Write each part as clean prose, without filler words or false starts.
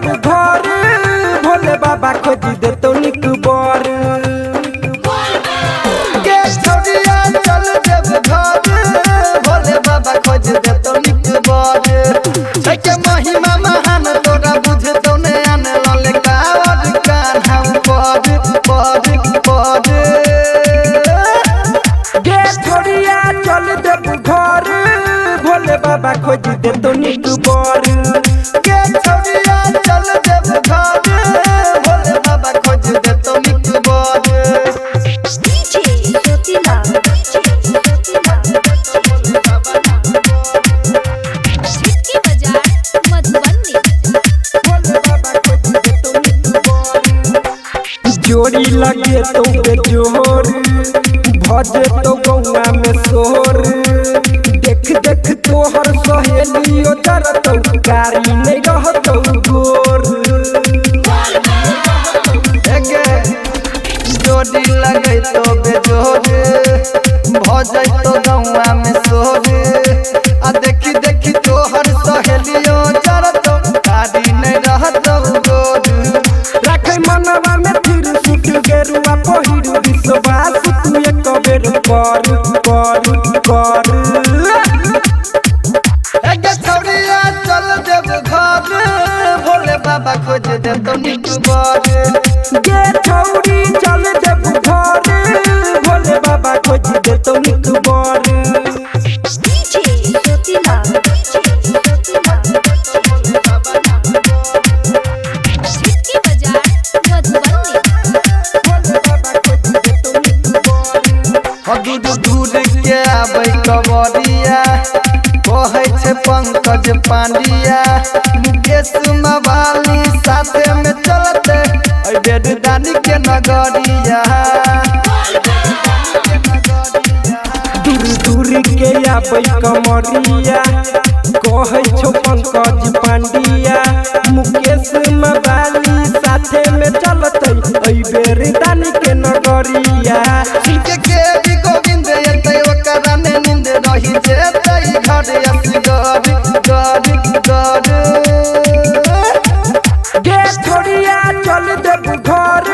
देव घर भोले बाबा खोज दे तो निक बर के छोड़िया चल देव घर भोले बाबा खोज दे तो निक बर के महिमा महान तोरा बुझे तो ने आने लले कावर कान हम पद के छोड़िया चल देव घर भोले बाबा खोज दे तो निक बर के छोड़िया चल देव घर भोले बाबा खोज दे तो निक बर जोड़ी लगे तो बेजोर भजे तो गौआ में सोर देख देख तोहर सहेलियो जरतो गाड़ी नहीं रहतो गोर जोड़ी लगे तो बेजोर भजे तो गौआ में सोर आ देखी देखी तोहर सहेलियो जरतो गाड़ी नहीं रहतो गोर रखे मनवा में फिर सुट गेरुआ पहिर विश्वास तू एक बेर कर छोड़िया चल देव घर भोले बाबा खोज दे तो निक बर गे छौरी चल देव घर भोले बाबा खोज दे तो निक बर दूर के आबै कवरिया कहै छै पंकज पांडिया मुकेश मवाली साथे में चलते ऐ बेद दानी के नगरिया दूर के आबै कमरिया कहै छौ पंकज पांडिया मुकेश मवाली साथे में चलते ऐ बेर दानी के नगरिया के भी गोविंद एतै ओकरा ने नींद रही जेतै घर असगर गड़ गे छोड़िया चल देव घर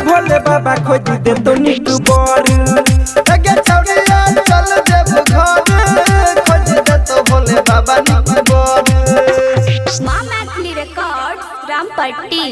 भोले बाबा खोज दे तो निक बर गे छोड़िया चल देव घर खोज दे तो भोले बाबा निक बर माँ मैथिली रिकॉर्ड रामपट्टी।